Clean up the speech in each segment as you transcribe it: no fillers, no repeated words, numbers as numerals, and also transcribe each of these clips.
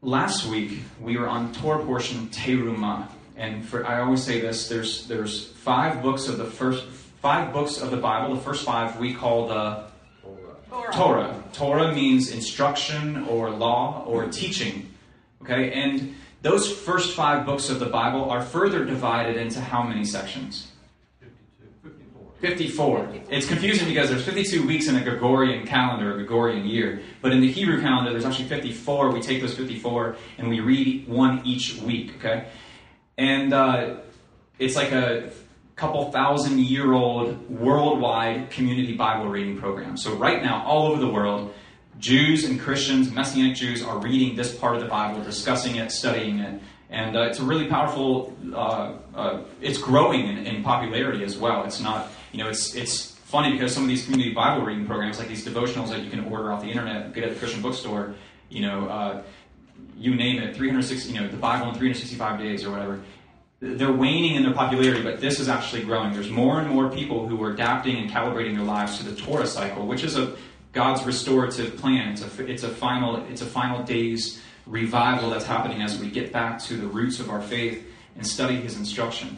Last week, we were on Torah portion Terumah. And I always say this, there's five books of the Bible. The first five we call the Torah. Torah means instruction or law or teaching. Okay, and those first five books of the Bible are further divided into how many sections? 54. It's confusing because there's 52 weeks in a Gregorian calendar, a Gregorian year. But in the Hebrew calendar, there's actually 54. We take those 54 and we read one each week, okay? And it's like a couple thousand-year-old worldwide community Bible reading program. So right now, all over the world, Jews and Christians, Messianic Jews, are reading this part of the Bible, discussing it, studying it. And it's a really powerful, it's growing in popularity as well. It's not, it's funny because some of these community Bible reading programs, like these devotionals that you can order off the internet, get at the Christian bookstore, you name it, 360, the Bible in 365 days or whatever, they're waning in their popularity, but this is actually growing. There's more and more people who are adapting and calibrating their lives to the Torah cycle, which is God's restorative plan. It's a final days revival that's happening as we get back to the roots of our faith and study His instruction.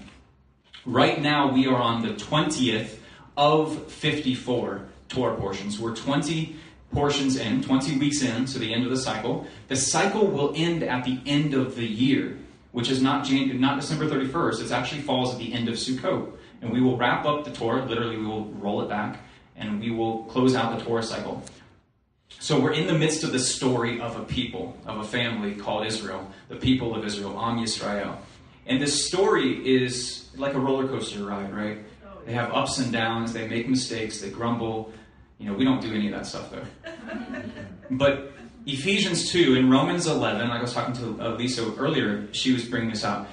Right now, we are on the 20th of 54 Torah portions. We're 20 portions in, 20 weeks in to the end of the cycle. The cycle will end at the end of the year, which is not December 31st. It actually falls at the end of Sukkot. And we will wrap up the Torah. Literally, we will roll it back, and we will close out the Torah cycle. So we're in the midst of the story of a people, of a family called Israel, the people of Israel, Am Yisrael. And this story is like a roller coaster ride, right? They have ups and downs, they make mistakes, they grumble. We don't do any of that stuff, though. But Ephesians 2 and Romans 11, like I was talking to Lisa earlier, she was bringing this up.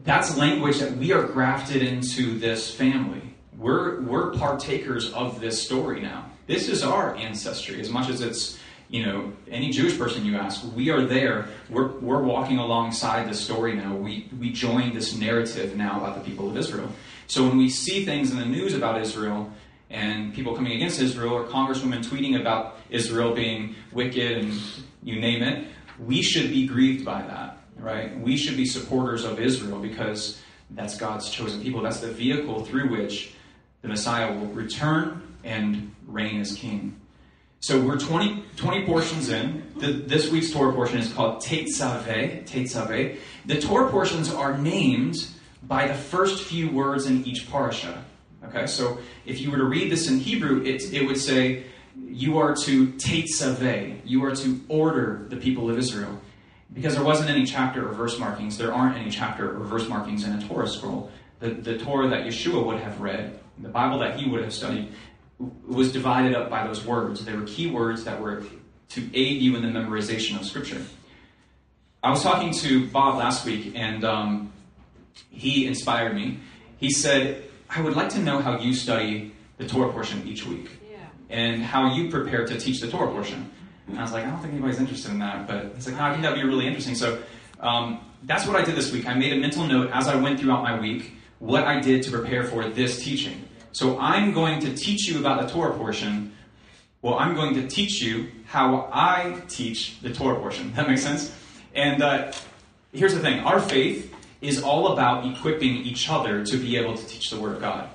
That's language that we are grafted into this family. We're partakers of this story now. This is our ancestry, as much as it's, any Jewish person you ask, we are there. We're walking alongside this story now. We join this narrative now about the people of Israel. So when we see things in the news about Israel, and people coming against Israel, or congresswomen tweeting about Israel being wicked and you name it, we should be grieved by that, right? We should be supporters of Israel because that's God's chosen people. That's the vehicle through which the Messiah will return and reign as king. So we're 20 portions in. This week's Torah portion is called Tetzaveh. The Torah portions are named by the first few words in each parasha. Okay, so if you were to read this in Hebrew, it would say, you are to Tetzaveh. You are to order the people of Israel. Because there wasn't any chapter or verse markings, there aren't any chapter or verse markings in a Torah scroll. The Torah that Yeshua would have read, the Bible that he would have studied, was divided up by those words. They were key words that were to aid you in the memorization of Scripture. I was talking to Bob last week, and he inspired me. He said, I would like to know how you study the Torah portion each week, and how you prepare to teach the Torah portion. And I was like, I don't think anybody's interested in that, but it's like, I think that would be really interesting. So that's what I did this week. I made a mental note as I went throughout my week, what I did to prepare for this teaching. So I'm going to teach you about the Torah portion. Well, I'm going to teach you how I teach the Torah portion. That makes sense? And here's the thing. Our faith is all about equipping each other to be able to teach the Word of God.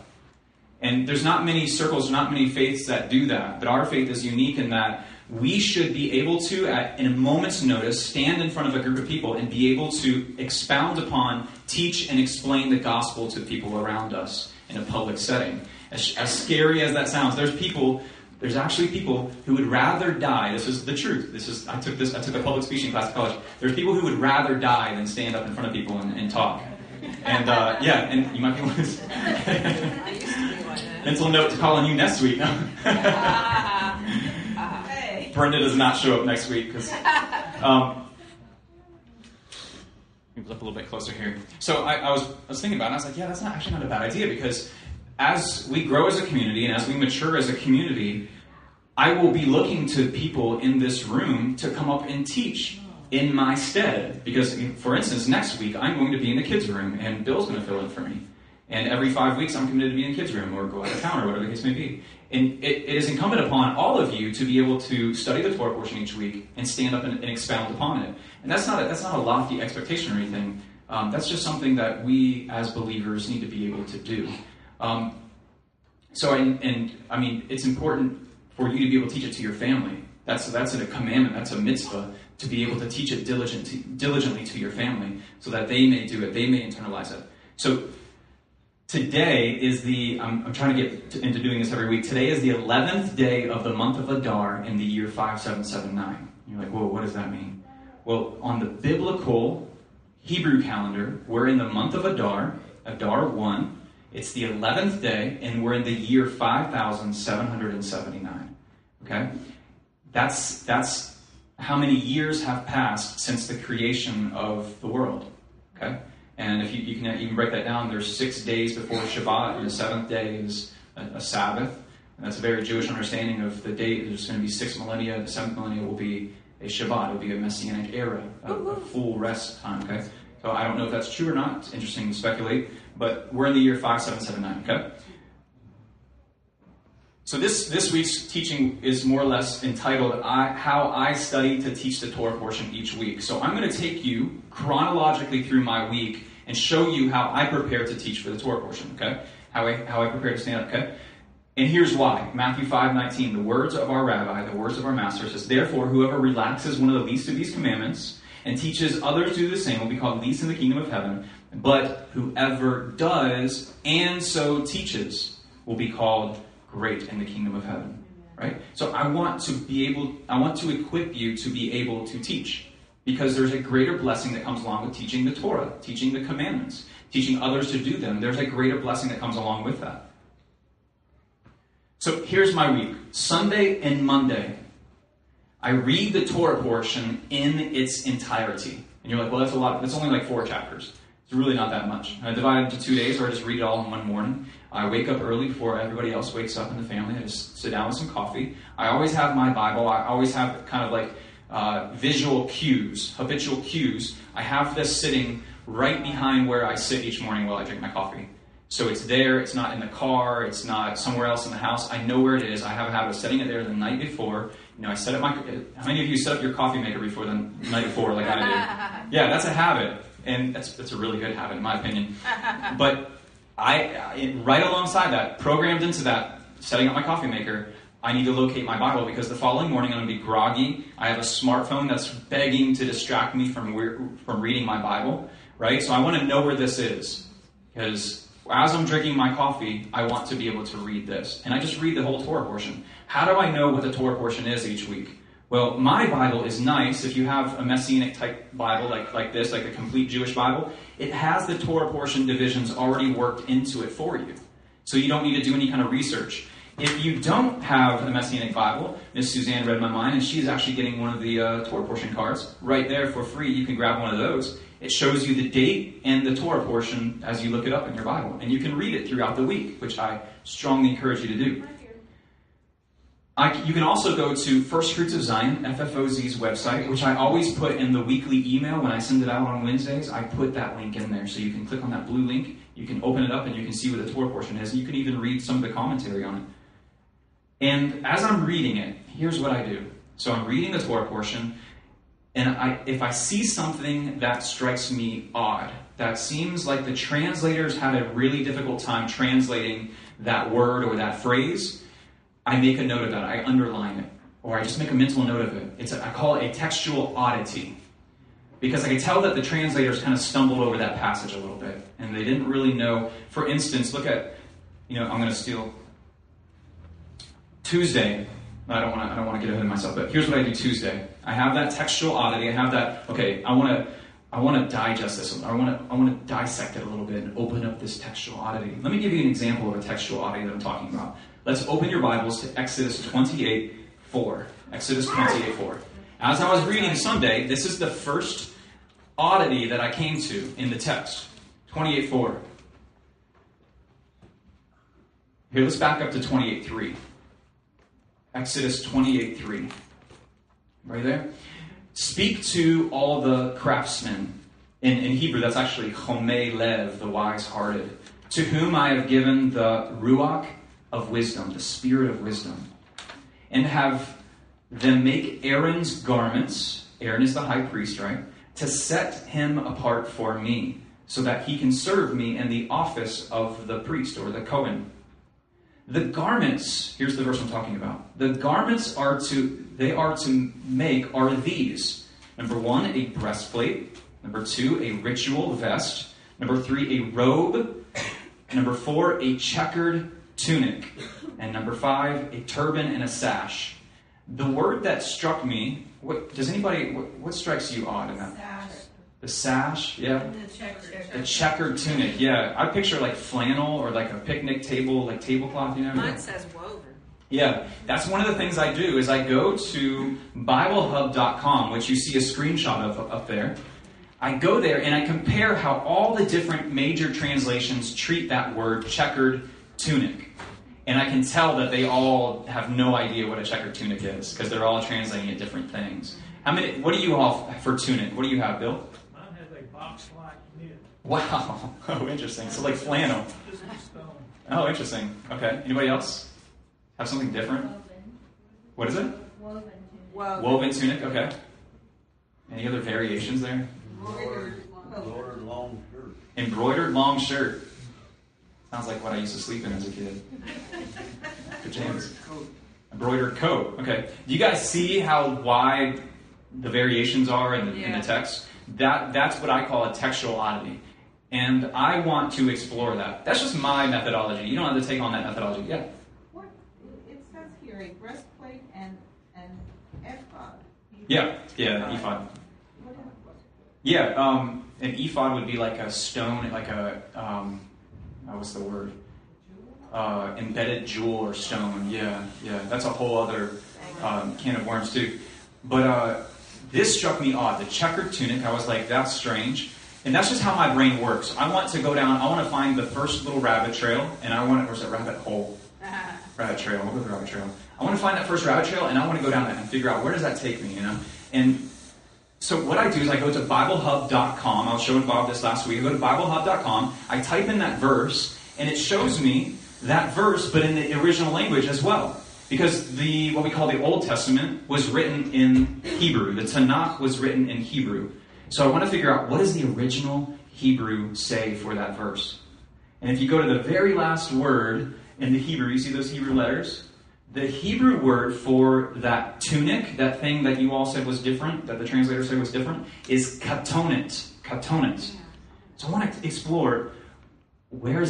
And there's not many circles, not many faiths that do that. But our faith is unique in that we should be able to, in a moment's notice, stand in front of a group of people and be able to expound upon, teach, and explain the gospel to the people around us in a public setting. As scary as that sounds, there's actually people who would rather die. This is the truth. I took a public speaking class at college. There's people who would rather die than stand up in front of people and talk. And and you might be one of those. Mental note to call on you next week. Brenda does not show up next week because. Move up a little bit closer here. So I was thinking about it. And I was like, yeah, that's actually not a bad idea, because as we grow as a community and as we mature as a community, I will be looking to people in this room to come up and teach in my stead. Because, for instance, next week I'm going to be in the kids' room and Bill's going to fill in for me. And every 5 weeks, I'm committed to be in the kids' room or go out of town or whatever the case may be. And it is incumbent upon all of you to be able to study the Torah portion each week and stand up and expound upon it. And that's not a lofty expectation or anything. That's just something that we as believers need to be able to do. It's important for you to be able to teach it to your family. That's a commandment. That's a mitzvah to be able to teach it diligently to your family, so that they may do it, they may internalize it. So today is I'm trying to get into doing this every week. Today is the 11th day of the month of Adar in the year 5779. You're like, whoa, what does that mean? Well, on the biblical Hebrew calendar, we're in the month of Adar, Adar 1. It's the 11th day, and we're in the year 5779. Okay? That's how many years have passed since the creation of the world. Okay? And if you can even break that down, there's 6 days before Shabbat, and the 7th day is a Sabbath. And that's a very Jewish understanding of the date. There's going to be 6 millennia. The 7th millennia will be a Shabbat. It will be a Messianic era, a full rest time. Okay? So I don't know if that's true or not. It's interesting to speculate. But we're in the year 5779. Okay? So this week's teaching is more or less entitled How I Study to Teach the Torah Portion Each Week. So I'm going to take you chronologically through my week and show you how I prepare to teach for the Torah portion, okay? How I prepare to stand up, okay? And here's why. Matthew 5:19, the words of our rabbi, the words of our master says, therefore, whoever relaxes one of the least of these commandments and teaches others to do the same will be called least in the kingdom of heaven. But whoever does and so teaches will be called great in the kingdom of heaven, right? So I want to equip you to be able to teach, because there's a greater blessing that comes along with teaching the Torah, teaching the commandments, teaching others to do them. There's a greater blessing that comes along with that. So here's my week. Sunday and Monday, I read the Torah portion in its entirety. And you're like, well, that's a lot. That's only like 4 chapters. It's really not that much. I divide it into 2 days, or I just read it all in one morning. I wake up early before everybody else wakes up in the family. I just sit down with some coffee. I always have my Bible. I always have kind of like visual cues, habitual cues. I have this sitting right behind where I sit each morning while I drink my coffee. So it's there. It's not in the car. It's not somewhere else in the house. I know where it is. I have a habit of setting it there the night before. I set up how many of you set up your coffee maker before the night before, like I did? Yeah, that's a habit. And that's a really good habit, in my opinion. But right alongside that, programmed into that, setting up my coffee maker, I need to locate my Bible, because the following morning I'm going to be groggy. I have a smartphone that's begging to distract me from reading my Bible, right? So I want to know where this is, because as I'm drinking my coffee, I want to be able to read this. And I just read the whole Torah portion. How do I know what the Torah portion is each week? Well, my Bible is nice. If you have a Messianic type Bible like this, like a complete Jewish Bible, it has the Torah portion divisions already worked into it for you. So you don't need to do any kind of research. If you don't have a Messianic Bible, Miss Suzanne read my mind, and she's actually getting one of the Torah portion cards right there for free. You can grab one of those. It shows you the date and the Torah portion as you look it up in your Bible. And you can read it throughout the week, which I strongly encourage you to do. You can also go to First Fruits of Zion, FFOZ's website, which I always put in the weekly email when I send it out on Wednesdays. I put that link in there, so you can click on that blue link, you can open it up, and you can see what the Torah portion is, and you can even read some of the commentary on it. And as I'm reading it, here's what I do. So I'm reading the Torah portion, and if I see something that strikes me odd, that seems like the translators had a really difficult time translating that word or that phrase, I make a note of that. I underline it. Or I just make a mental note of it. I call it a textual oddity. Because I can tell that the translators kind of stumbled over that passage a little bit. And they didn't really know. For instance, look at, I'm going to steal Tuesday. I don't want to get ahead of myself, but here's what I do Tuesday. I have that textual oddity. I have that, okay, I want to digest this. I want to dissect it a little bit and open up this textual oddity. Let me give you an example of a textual oddity that I'm talking about. Let's open your Bibles to Exodus 28:4. Exodus 28:4. As I was reading Sunday, this is the first oddity that I came to in the text. 28:4. Here, let's back up to 28:3. Exodus 28:3. Right there? Speak to all the craftsmen. In Hebrew, that's actually chomei lev, the wise-hearted. to whom I have given the ruach of wisdom, the spirit of wisdom, and have them make Aaron's garments, Aaron is the high priest, right, to set him apart for me, so that he can serve me in the office of the priest, or the Cohen. The garments, here's the verse I'm talking about. The garments are to make are these. Number 1, a breastplate. Number 2, a ritual vest. Number 3, a robe. Number 4, a checkered tunic. And number 5, a turban and a sash. The word that struck me, what strikes you odd in that? Sash. The sash, yeah. The checkered tunic, yeah. I picture like flannel or like a picnic table, like tablecloth, you know? Mine says woven. Yeah, that's one of the things I do is I go to BibleHub.com, which you see a screenshot of up there. I go there and I compare how all the different major translations treat that word checkered tunic. And I can tell that they all have no idea what a checkered tunic is because they're all translating it different things. What do you all for tunic? What do you have, Bill? Mine has a box-like knit. Wow. Oh, interesting. So like flannel. Just a stone. Oh, interesting. Okay. Anybody else have something different? Woven. What is it? Woven tunic. Woven tunic. Okay. Any other variations there? Embroidered long shirt. Embroidered long shirt. Sounds like what I used to sleep in as a kid. Pajamas. Embroidered coat. Okay. Do you guys see how wide the variations are in the text? That's what I call a textual oddity. And I want to explore that. That's just my methodology. You don't have to take on that methodology. Yeah. What it says here, a breastplate and ephod. Yeah, ephod. Yeah, an ephod would be like a stone, like a what's the word? Embedded jewel or stone. Yeah. That's a whole other can of worms too. But this struck me odd. The checkered tunic, I was like, that's strange. And that's just how my brain works. I want to go down, I want to find the first little rabbit trail, and where's that rabbit hole? Rabbit trail, we'll go to the rabbit trail. I want to find that first rabbit trail, and I want to go down that and figure out where does that take me, you know? And so what I do is I go to BibleHub.com. I was showing Bob this last week. I go to BibleHub.com. I type in that verse, and it shows me that verse, but in the original language as well. Because what we call the Old Testament was written in Hebrew. The Tanakh was written in Hebrew. So I want to figure out what does the original Hebrew say for that verse. And if you go to the very last word in the Hebrew, you see those Hebrew letters? The Hebrew word for that tunic, that thing that you all said was different, that the translator said was different, is katonet. Katonet. So I want to explore where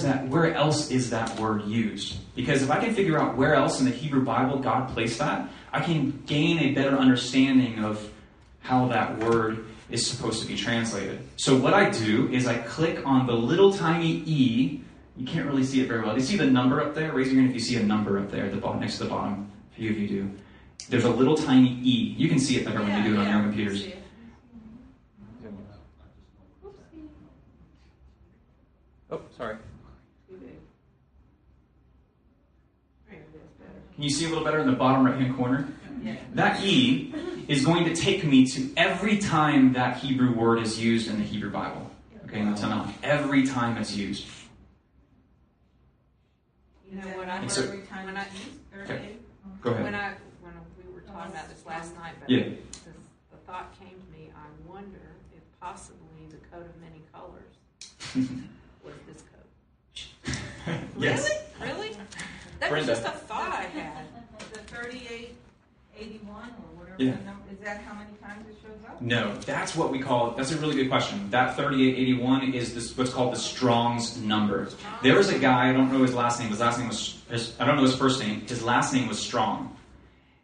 else is that word used? Because if I can figure out where else in the Hebrew Bible God placed that, I can gain a better understanding of how that word is supposed to be translated. So what I do is I click on the little tiny E. You can't really see it very well. Do you see the number up there? Raise your hand if you see a number up there at the bottom, next to the bottom. A few of you do. There's a little tiny E. You can see it better when you do it on your own computers. Oh, sorry. Can you see a little better in the bottom right-hand corner? Yeah. That E is going to take me to every time that Hebrew word is used in the Hebrew Bible. Okay, in the Tanakh. Every time it's used. You know what I heard So- when I Okay. Go ahead. when we were talking about this last night, but Yeah. the thought came to me. I wonder if possibly the coat of many colors was this coat. Yes. Really? That Brenda. was just a thought I had. The 3881 or whatever Yeah. the number, is that how many times it shows up? No, that's what we call, that's a really good question. That 3881 is what's called the Strong's number. There was a guy, I don't know his last name, I don't know his first name, his last name was Strong.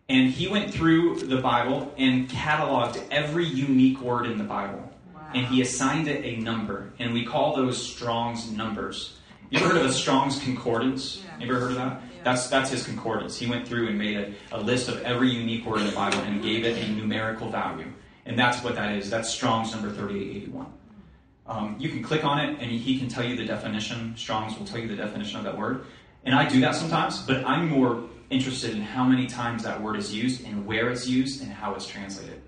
And he went through the Bible and cataloged every unique word in the Bible. Wow. And he assigned it a number. And we call those Strong's numbers. You ever heard of a Strong's Concordance? Yeah. You ever heard of that? Yeah. That's his concordance. He went through and made a list of every unique word in the Bible and gave it a numerical value. And that's what that is. That's Strong's number 3881. You can click on it and he can tell you the definition. Strong's will tell you the definition of that word. And I do that sometimes, but I'm more interested in how many times that word is used and where it's used and how it's translated.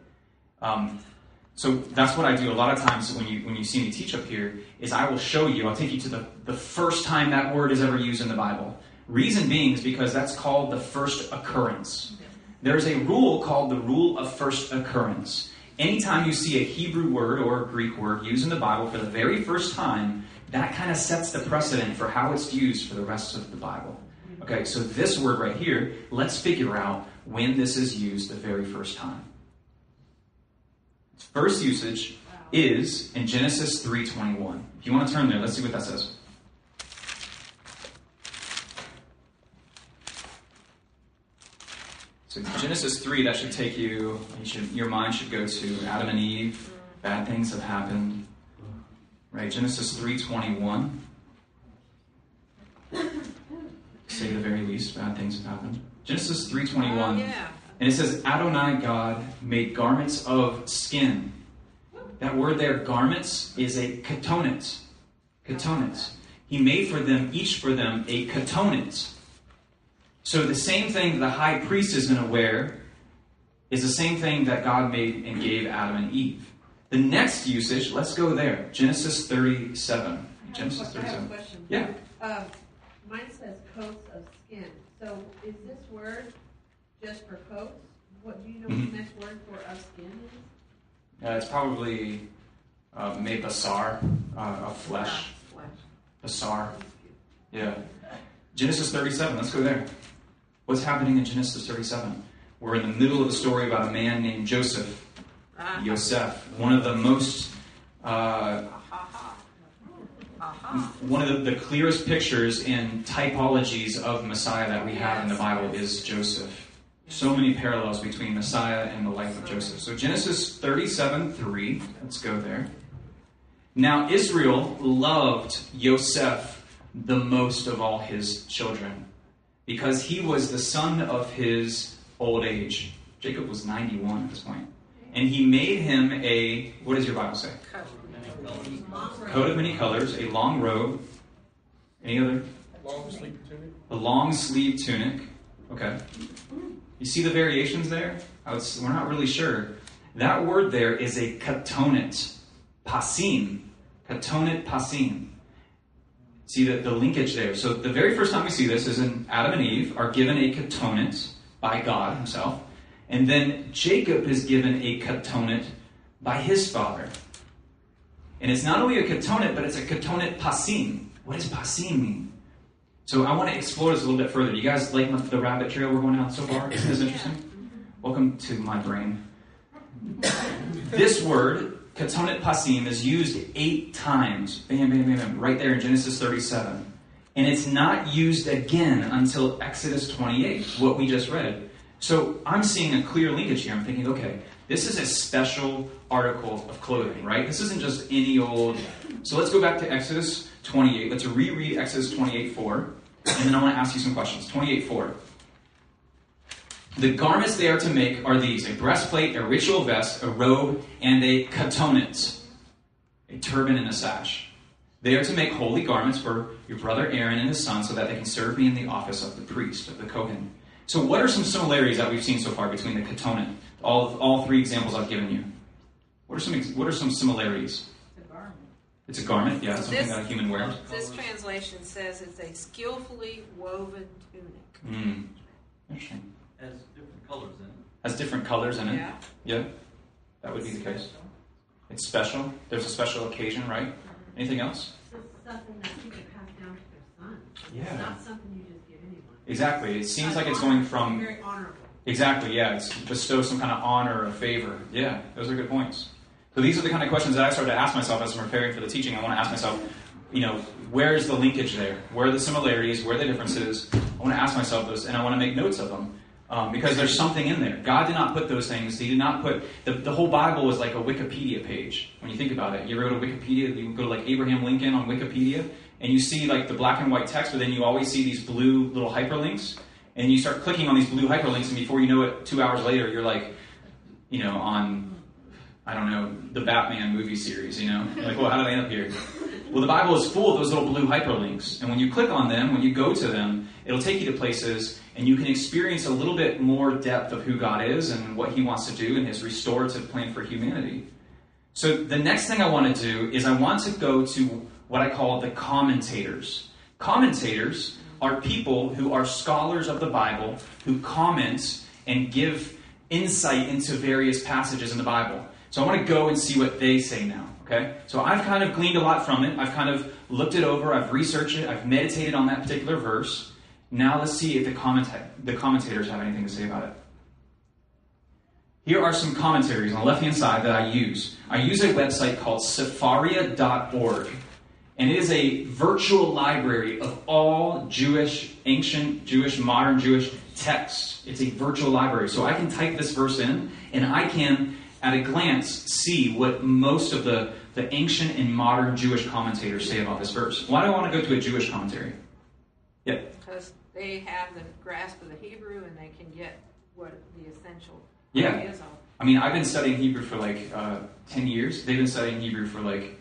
So that's what I do a lot of times when you see me teach up here, is I will show you, I'll take you to the first time that word is ever used in the Bible. Reason being is because that's called the first occurrence. There's a rule called the rule of first occurrence. Anytime you see a Hebrew word or a Greek word used in the Bible for the very first time, that kind of sets the precedent for how it's used for the rest of the Bible. Okay, so this word right here, let's figure out when this is used the very first time. Its first usage is in Genesis 3:21. If you want to turn there, let's see what that says. So Genesis 3, that should take you, your mind should go to Adam and Eve. Bad things have happened. Right, Genesis 3:21. Say the very least, bad things have happened. Genesis 3:21. Yeah. And it says, Adonai God made garments of skin. That word there, garments, is a katonet. Katonet. He made for them, each for them, a katonet. So the same thing the high priest is going to wear is the same thing that God made and gave Adam and Eve. The next usage, let's go there. Genesis 37. Genesis 37. I have a question. Yeah. Mine says coats of skin. So is this word just for coats? What do you know what the next word for of skin is? It's probably basar, of flesh. Basar. Yeah. Genesis 37, let's go there. What's happening in Genesis 37? We're in the middle of the story about a man named Joseph. Yosef, one of the most, one of the clearest pictures and typologies of Messiah that we have in the Bible is Joseph. So many parallels between Messiah and the life of Joseph. So Genesis 37:3, let's go there. Now Israel loved Yosef the most of all his children, because he was the son of his old age. Jacob was 91 at this point. And he made him a, what does your Bible say? Coat of many colors, a long robe. Any other? Long sleeve tunic. A long sleeve tunic. Okay. You see the variations there? We're not really sure. That word there is a katonet. Pasim. Katonet pasim. See the linkage there. So the very first time we see this is in Adam and Eve are given a katonet by God himself. And then Jacob is given a katonet by his father. And it's not only a katonet, but it's a katonet pasim. What does pasim mean? So I want to explore this a little bit further. Do you guys like the rabbit trail we're going down so far? Isn't this interesting? Welcome to my brain. This word, katonet pasim, is used 8 times. Bam, bam, bam, bam. Right there in Genesis 37. And it's not used again until Exodus 28, what we just read. So I'm seeing a clear linkage here. I'm thinking, okay, this is a special article of clothing, right? This isn't just any old... So let's go back to Exodus 28. Let's reread Exodus 28:4. And then I want to ask you some questions. 28:4. The garments they are to make are these: a breastplate, a ritual vest, a robe, and a katonet, a turban and a sash. They are to make holy garments for your brother Aaron and his son so that they can serve me in the office of the priest, of the Kohen. So what are some similarities that we've seen so far between the katonet? All 3 examples I've given you. What are some similarities? It's a garment. It's a garment, yeah, something that a human wears. This translation says it's a skillfully woven tunic. Interesting. Has different colors in it. Has different colors in it. Yeah. Yeah, that would be the case. It's special. There's a special occasion, right? Anything else? So it's something that people pass down to their son. Yeah. It's not something you just give anyone. Exactly. It seems like it's going from... Very honorable. Exactly, yeah. It's bestow some kind of honor or favor. Yeah, those are good points. So these are the kind of questions that I started to ask myself as I'm preparing for the teaching. I want to ask myself, where's the linkage there? Where are the similarities? Where are the differences? I want to ask myself those, and I want to make notes of them. Because there's something in there. God did not put those things. He did not put... The whole Bible is like a Wikipedia page. When you think about it, you ever go to Wikipedia, you go to like Abraham Lincoln on Wikipedia, and you see like the black and white text, but then you always see these blue little hyperlinks, and you start clicking on these blue hyperlinks, and before you know it, 2 hours later, you're like, on, I don't know, the Batman movie series, You're like, well, how did I end up here? Well, the Bible is full of those little blue hyperlinks, and when you click on them, when you go to them, it'll take you to places, and you can experience a little bit more depth of who God is and what He wants to do in His restorative plan for humanity. So the next thing I want to do is I want to go to what I call the commentators. Commentators are people who are scholars of the Bible who comment and give insight into various passages in the Bible. So I want to go and see what they say now. Okay? So I've kind of gleaned a lot from it. I've kind of looked it over. I've researched it. I've meditated on that particular verse. Now let's see if the commentators have anything to say about it. Here are some commentaries on the left-hand side that I use. I use a website called Sepharia.org. And it is a virtual library of all Jewish, ancient Jewish, modern Jewish texts. It's a virtual library. So I can type this verse in, and I can, at a glance, see what most of the ancient and modern Jewish commentators say about this verse. Why do I want to go to a Jewish commentary? Yep. Because they have the grasp of the Hebrew and they can get what the essential Yeah. is of. I mean, I've been studying Hebrew for like 10 years. They've been studying Hebrew for like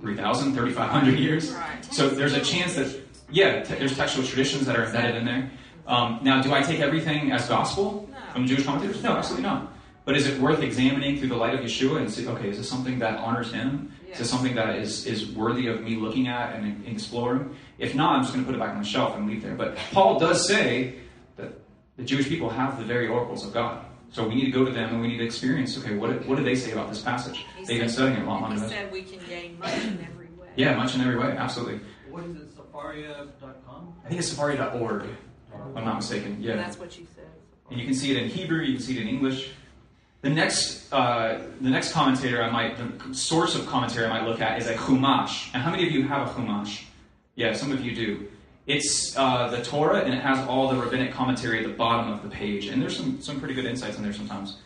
3,000, 3,500 years. Right. So there's a chance that, there's textual traditions that are embedded in there. Now, do I take everything as gospel from Jewish commentators? No, absolutely not. But is it worth examining through the light of Yeshua and see, okay, is this something that honors him? Yes. Is this something that is worthy of me looking at and exploring? If not, I'm just going to put it back on the shelf and leave there. But Paul does say that the Jewish people have the very oracles of God. So we need to go to them and we need to experience, okay, what do they say about this passage? They've been studying it a lot. He said we can gain much in every way. Yeah, much in every way, absolutely. What is it, Safaria.com? I think it's Safari.org, if I'm not mistaken. Yeah. That's what you said. And you can see it in Hebrew, you can see it in English. The next commentator the source of commentary I might look at is a Chumash. And how many of you have a Chumash? Yeah, some of you do. It's the Torah, and it has all the rabbinic commentary at the bottom of the page. And there's some pretty good insights in there sometimes.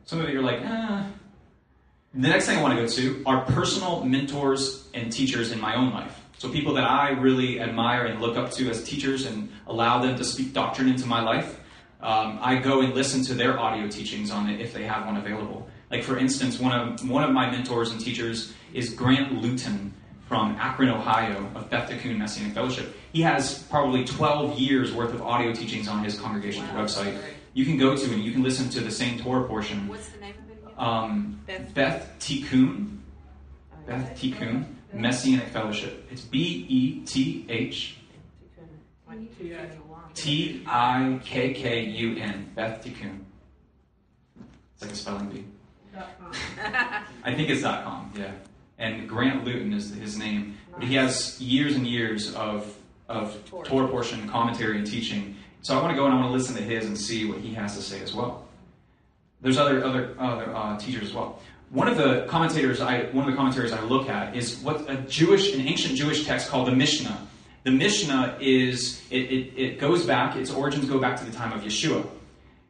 Some of you are like, The next thing I want to go to are personal mentors and teachers in my own life. So people that I really admire and look up to as teachers and allow them to speak doctrine into my life. I go and listen to their audio teachings on it if they have one available. Like, for instance, one of my mentors and teachers is Grant Luton from Akron, Ohio, of Beth Tikkun Messianic Fellowship. He has probably 12 years worth of audio teachings on his congregation's website. You can go to and you can listen to the same Torah portion. What's the name of it again? Beth Tikkun. Beth Tikkun Messianic Fellowship. It's BETH. Tikkun. Beth Tikkun. It's like a spelling bee. I think it's .com, yeah. And Grant Luton is his name. But he has years and years of Torah portion commentary and teaching. So I want to go and I want to listen to his and see what he has to say as well. There's other teachers as well. One of the commentaries I look at is what an ancient Jewish text called the Mishnah. The Mishnah is, it goes back, its origins go back to the time of Yeshua.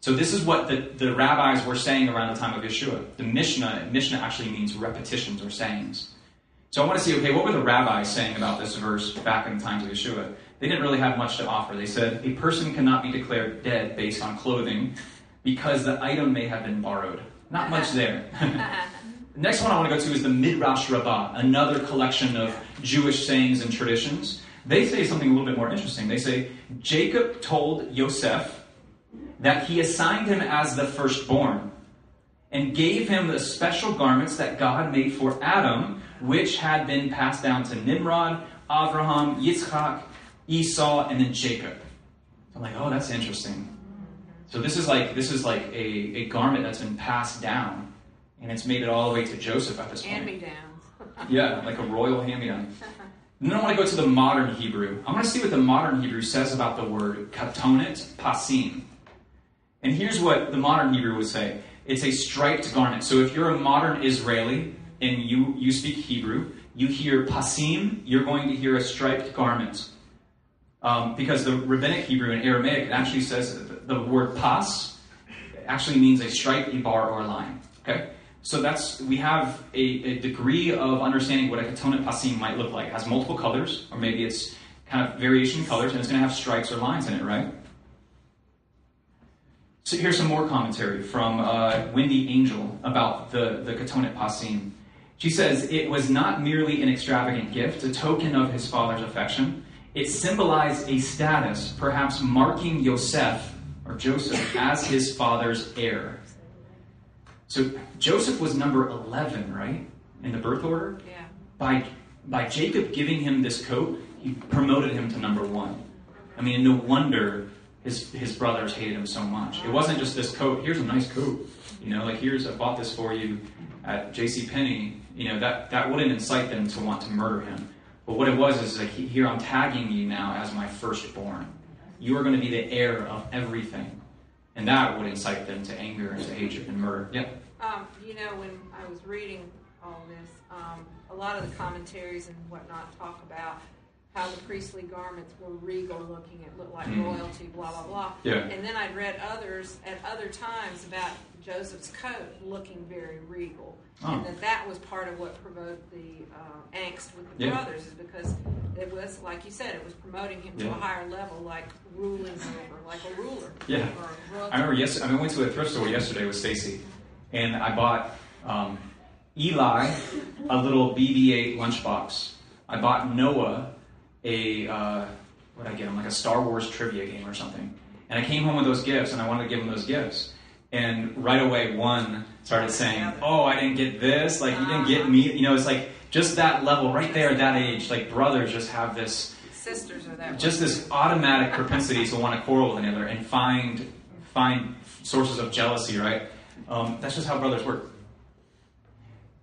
So this is what the rabbis were saying around the time of Yeshua. The Mishnah actually means repetitions or sayings. So I want to see, okay, what were the rabbis saying about this verse back in the times of Yeshua? They didn't really have much to offer. They said, a person cannot be declared dead based on clothing because the item may have been borrowed. Not much there. The next one I want to go to is the Midrash Rabbah, another collection of Jewish sayings and traditions. They say something a little bit more interesting. They say, Jacob told Yosef that he assigned him as the firstborn and gave him the special garments that God made for Adam, which had been passed down to Nimrod, Abraham, Yitzchak, Esau, and then Jacob. I'm like, oh, that's interesting. So this is like a garment that's been passed down, and it's made it all the way to Joseph at this point. Hand-me-downs. Yeah, like a royal hand-me-down. Then I want to go to the modern Hebrew. I want to see what the modern Hebrew says about the word katonet pasim. And here's what the modern Hebrew would say. It's a striped garment. So if you're a modern Israeli and you speak Hebrew, you hear pasim, you're going to hear a striped garment. Because the rabbinic Hebrew in Aramaic, it actually says the word pas actually means a stripe, a bar, or a line. Okay? So we have a degree of understanding what a katonet pasim might look like. It has multiple colors, or maybe it's kind of variation in colors, and it's going to have stripes or lines in it, right? So here's some more commentary from Wendy Angel about the katonet pasim. She says, it was not merely an extravagant gift, a token of his father's affection. It symbolized a status, perhaps marking Joseph as his father's heir. So Joseph was number 11, right? In the birth order? Yeah. By Jacob giving him this coat, he promoted him to number 1. I mean, no wonder his brothers hated him so much. It wasn't just this coat. Here's a nice coat. Like I bought this for you at JCPenney. That wouldn't incite them to want to murder him. But what it was is like, here I'm tagging you now as my firstborn. You are going to be the heir of everything. And that would incite them to anger and to hatred and murder. Yeah. When I was reading all this, a lot of the commentaries and whatnot talk about how the priestly garments were regal looking, it looked like royalty, blah, blah, blah. Yeah. And then I'd read others at other times about Joseph's coat looking very regal. And that was part of what provoked the angst with the brothers, is because it was, like you said, it was promoting him to a higher level, like ruling over, like a ruler. Yeah. I remember I went to a thrift store yesterday with Stacy, and I bought Eli a little BB-8 lunchbox. I bought Noah what did I get him? Like a Star Wars trivia game or something. And I came home with those gifts, and I wanted to give him those gifts. And right away, one started saying, "Oh, I didn't get this. Like, you didn't get me." It's like just that level right there at that age. Like, brothers just have this, sisters are that just this automatic propensity to want to quarrel with another and find sources of jealousy. Right? That's just how brothers work.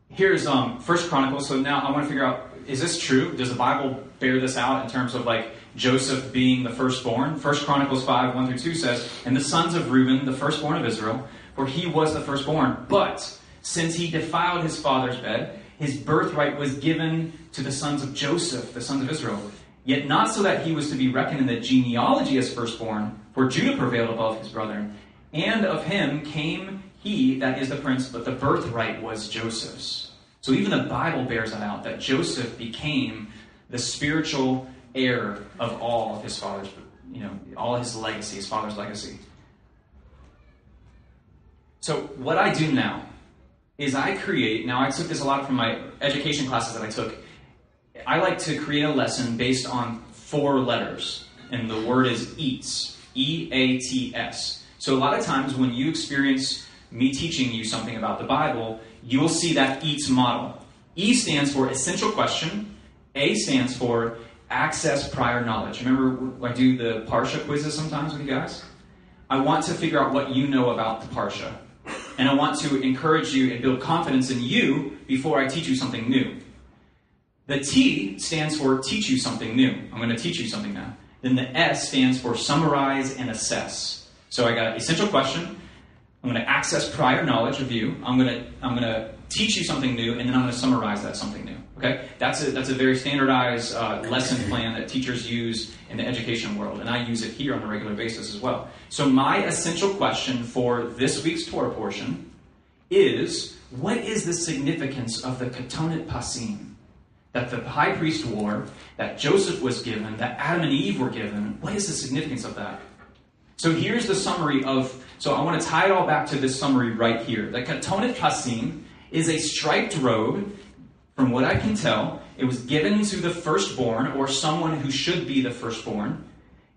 Here's First Chronicles. So now I want to figure out, is this true? Does the Bible bear this out in terms of like Joseph being the firstborn? First Chronicles 5, 1-2 says, "And the sons of Reuben, the firstborn of Israel, for he was the firstborn. But since he defiled his father's bed, his birthright was given to the sons of Joseph, the sons of Israel. Yet not so that he was to be reckoned in the genealogy as firstborn, for Judah prevailed above his brethren. And of him came he that is the prince, but the birthright was Joseph's." So even the Bible bears that out, that Joseph became the spiritual heir of all of his father's, all his legacy, his father's legacy. So what I do now is I took this a lot from my education classes that I took. I like to create a lesson based on 4 letters, and the word is EATS, E-A-T-S. So a lot of times when you experience me teaching you something about the Bible, you will see that EATS model. E stands for essential question. A stands for access prior knowledge. Remember I do the Parsha quizzes sometimes with you guys? I want to figure out what you know about the Parsha. And I want to encourage you and build confidence in you before I teach you something new. The T stands for teach you something new. I'm going to teach you something now. Then the S stands for summarize and assess. So I got essential question. I'm going to access prior knowledge of you. I'm going to teach you something new, and then I'm going to summarize that something new. Okay, that's a very standardized lesson plan that teachers use in the education world, and I use it here on a regular basis as well. So my essential question for this week's Torah portion is: what is the significance of the Ketonet Pasim that the high priest wore, that Joseph was given, that Adam and Eve were given? What is the significance of that? So here's the summary so I want to tie it all back to this summary right here. The Ketonet Pasim is a striped robe. From what I can tell, it was given to the firstborn, or someone who should be the firstborn,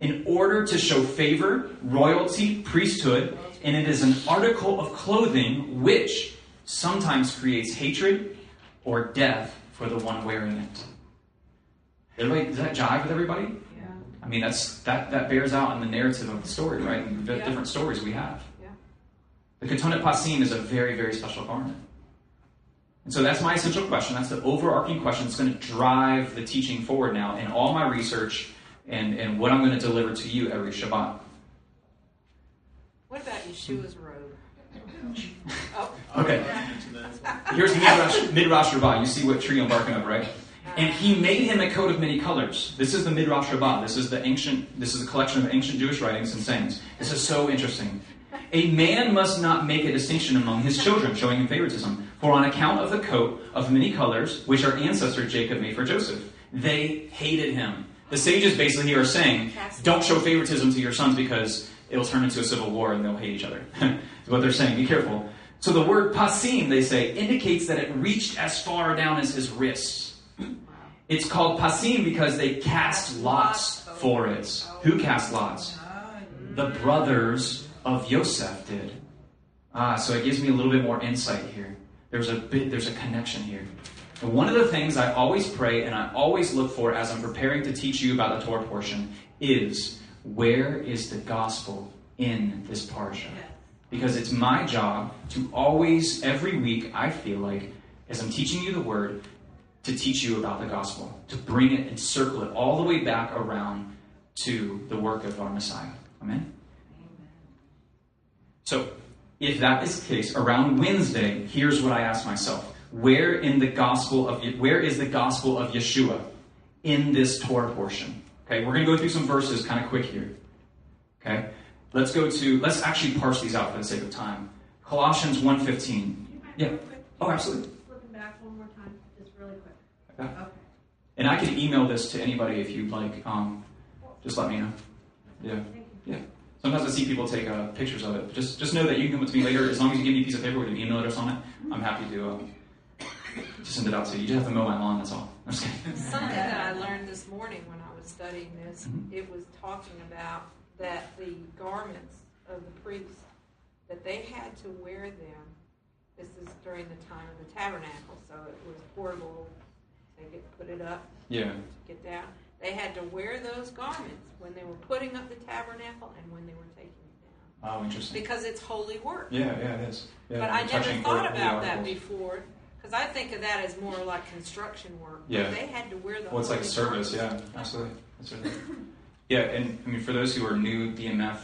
in order to show favor, royalty, priesthood, and it is an article of clothing which sometimes creates hatred or death for the one wearing it. Everybody, does that jive with everybody? Yeah. I mean, that bears out in the narrative of the story, right? And the different stories we have. Yeah. The Ketonet Pasim is a very, very special garment. And so that's my essential question. That's the overarching question that's going to drive the teaching forward now in all my research and what I'm going to deliver to you every Shabbat. What about Yeshua's robe? Oh. Okay. Here's Midrash Rabbah. You see what tree I'm barking up, right? And he made him a coat of many colors. This is the Midrash Rabbah. This is a collection of ancient Jewish writings and sayings. This is so interesting. A man must not make a distinction among his children, showing him favoritism. For on account of the coat of many colors, which our ancestor Jacob made for Joseph, they hated him. The sages basically are saying, don't show favoritism to your sons because it will turn into a civil war and they'll hate each other. That's what they're saying. Be careful. So the word pasim, they say, indicates that it reached as far down as his wrists. It's called pasim because they cast lots for it. Who cast lots? The brothers of Yosef did. So it gives me a little bit more insight here. There's a connection here. And one of the things I always pray and I always look for as I'm preparing to teach you about the Torah portion is, where is the gospel in this parsha? Because it's my job to always, every week, I feel like, as I'm teaching you the word, to teach you about the gospel, to bring it and circle it all the way back around to the work of our Messiah. Amen? So, if that is the case, around Wednesday, here's what I ask myself. Where is the gospel of Yeshua in this Torah portion? Okay, we're going to go through some verses kind of quick here. Okay, let's actually parse these out for the sake of time. Colossians 1:15. Yeah. Oh, absolutely. Flipping back one more time, just really quick. Okay. Okay. And I can email this to anybody if you'd like. Just let me know. Yeah. Thank you. Yeah. Sometimes I see people take pictures of it. Just know that you can come up to me later. As long as you give me a piece of paper with an email address on it, I'm happy to send it out to you. You just have to mow my lawn, that's all. I'm just kidding. Something that I learned this morning when I was studying this, it was talking about that the garments of the priests, that they had to wear them. This is during the time of the tabernacle, so it was portable. They could put it up, Yeah. get down. They had to wear those garments when they were putting up the tabernacle and when they were taking it down. Oh, interesting. Because it's holy work. Yeah, it is. Yeah, But I never touching thought holy about that articles. before, because I think of that as more like construction work. Yeah. But they had to wear the Well, it's like a holy service, garments. yeah, absolutely. Yeah, and I mean, for those who are new DMF,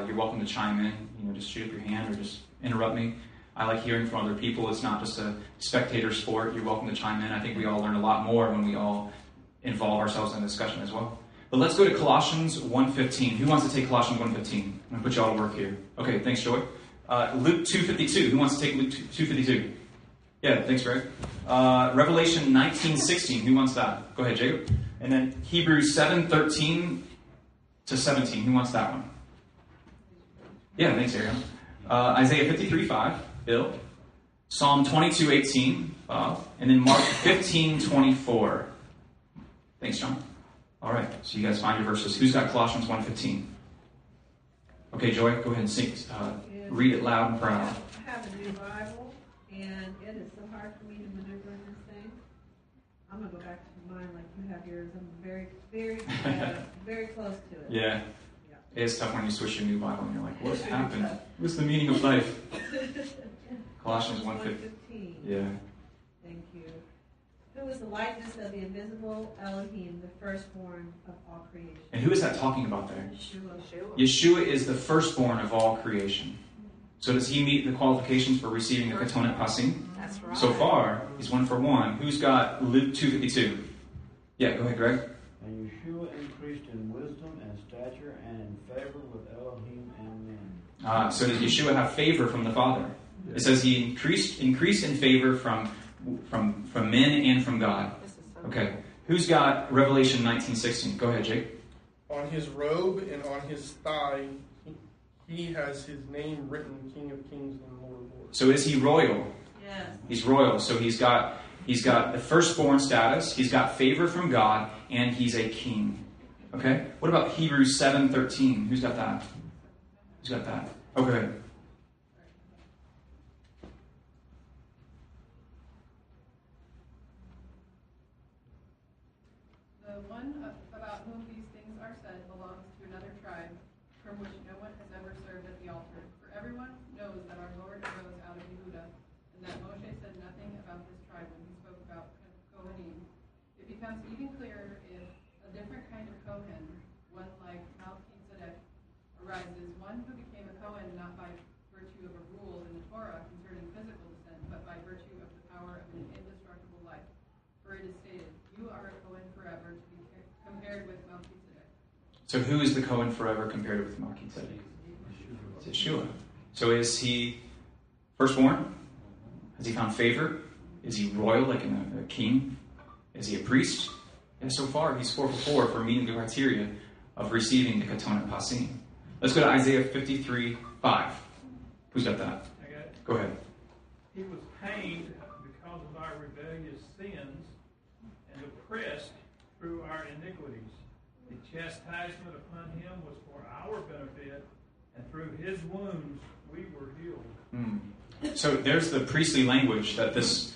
you're welcome to chime in. Just shoot up your hand or just interrupt me. I like hearing from other people. It's not just a spectator sport. You're welcome to chime in. I think we all learn a lot more when we all involve ourselves in the discussion as well. But let's go to Colossians 1:15. Who wants to take Colossians 1:15? I'm going to put you all to work here. Okay, thanks, Joy. Luke 2:52. Who wants to take Luke 2:52? Yeah, thanks, Greg. Revelation 19:16. Who wants that? Go ahead, Jacob. And then Hebrews 7:13 to 17. Who wants that one? Yeah, thanks, Aaron. Isaiah 53:5. Bill. Psalm 22:18. Bob. And then Mark 15:24. Thanks, John. All right, so you guys find your verses. Who's got Colossians 1:15? Okay, Joy, go ahead and sing. Read it loud and proud. I have a new Bible, and it is so hard for me to maneuver in this thing. I'm going to go back to mine like you have yours. I'm very, very, very close to it. Yeah. It is tough when you switch your new Bible and you're like, what's happened? What's the meaning of life? Colossians 1:15. Yeah. Thank you. Who is the likeness of the invisible Elohim, the firstborn of all creation? And who is that talking about there? Yeshua. Yeshua is the firstborn of all creation. So does he meet the qualifications for receiving the Katonet Pasim? That's right. So far, he's 1 for 1. Who's got Luke 2:52? Yeah, go ahead, Greg. And Yeshua increased in wisdom and stature and in favor with Elohim and men. So does Yeshua have favor from the Father? It says he increased in favor from men and from God. Okay. Who's got Revelation 19:16? Go ahead, Jake. On his robe and on his thigh, he has his name written, King of Kings and Lord of Lords. So is he royal? Yes. He's royal. So he's got the firstborn status. He's got favor from God, and he's a king. Okay. What about Hebrews 7:13? Who's got that? Who's got that? Oh, go ahead. The one about whom these things are said belongs to another tribe, from which no one has ever served at the altar. For everyone knows that our Lord arose out of Yehuda, and that Moshe said nothing about this tribe when he spoke about Kohanim. It becomes even clearer if a different kind of Kohen, one like Melchizedek, arises, one who became a Kohen not by virtue of a rule in the Torah concerning physical descent, but by virtue of the power of an indestructible life. For it is stated, you are a Kohen forever, to be compared with Melchizedek. So who is the Kohen forever compared with Melchizedek? It's Yeshua. So is he firstborn? Has he found favor? Is he royal, like a king? Is he a priest? And so far, he's 4 for 4 for meeting the criteria of receiving the Katonet Pasim. Let's go to Isaiah 53:5. Who's got that? I got it. Go ahead. He was pained because of our rebellious sins and oppressed through our iniquities. The chastisement upon him was for our benefit, and through his wounds we were healed. So there's the priestly language that this